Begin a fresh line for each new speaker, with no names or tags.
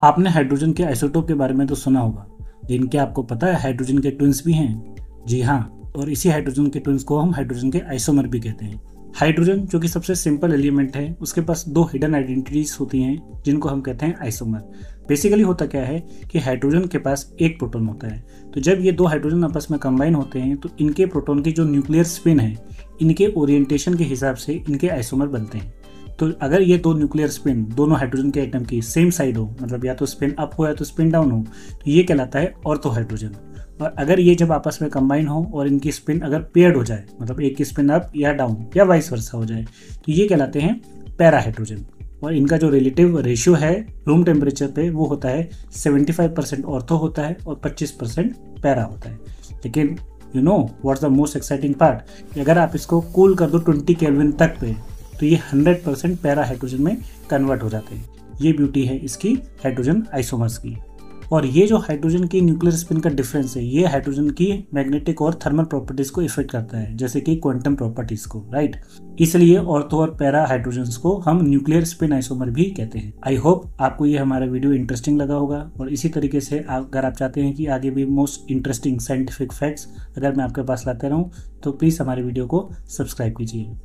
आपने हाइड्रोजन के आइसोटोप के बारे में तो सुना होगा, लेकिन क्या आपको पता है हाइड्रोजन के ट्विन्स भी हैं? जी हाँ, और इसी हाइड्रोजन के ट्विन्स को हम हाइड्रोजन के आइसोमर भी कहते हैं। हाइड्रोजन जो कि सबसे सिंपल एलिमेंट है, उसके पास दो हिडन आइडेंटिटीज होती हैं जिनको हम कहते हैं आइसोमर। बेसिकली होता क्या है कि हाइड्रोजन के पास एक प्रोटॉन होता है, तो जब ये दो हाइड्रोजन आपस में कंबाइन होते हैं तो इनके प्रोटॉन की जो न्यूक्लियर स्पिन है, इनके ओरिएंटेशन के हिसाब से इनके आइसोमर बनते हैं। तो अगर ये दो न्यूक्लियर स्पिन दोनों हाइड्रोजन के एटम की सेम साइड हो, मतलब या तो स्पिन अप हो या तो स्पिन डाउन हो, तो ये कहलाता है ऑर्थो हाइड्रोजन। और अगर ये जब आपस में कंबाइन हो और इनकी स्पिन अगर पेयर्ड हो जाए, मतलब एक की स्पिन अप या डाउन या वाइस वर्सा हो जाए, तो ये कहलाते हैं पैरा हाइड्रोजन। और इनका जो रिलेटिव रेशियो है रूम टेम्परेचर पे वो होता है 75% ऑर्थो होता है और 25% पैरा होता है। लेकिन you know what's the most exciting part, अगर आप इसको कूल कर दो 20 केल्विन तक पे, तो ये 100% पैरा हाइड्रोजन में कन्वर्ट हो जाते हैं। ये ब्यूटी है इसकी हाइड्रोजन आइसोमर्स की। और ये जो हाइड्रोजन की न्यूक्लियर स्पिन का डिफरेंस है, ये हाइड्रोजन की मैग्नेटिक और थर्मल प्रॉपर्टीज को इफेक्ट करता है, जैसे कि क्वांटम प्रॉपर्टीज को, राइट। इसलिए ऑर्थो और पैरा हाइड्रोजन्स को हम न्यूक्लियर स्पिन आइसोमर भी कहते हैं। आई होप आपको ये हमारा वीडियो इंटरेस्टिंग लगा होगा, और इसी तरीके से अगर आप चाहते हैं कि आगे भी मोस्ट इंटरेस्टिंग साइंटिफिक फैक्ट्स अगर मैं आपके पास लाते रहूं, तो प्लीज़ हमारे वीडियो को सब्सक्राइब कीजिए।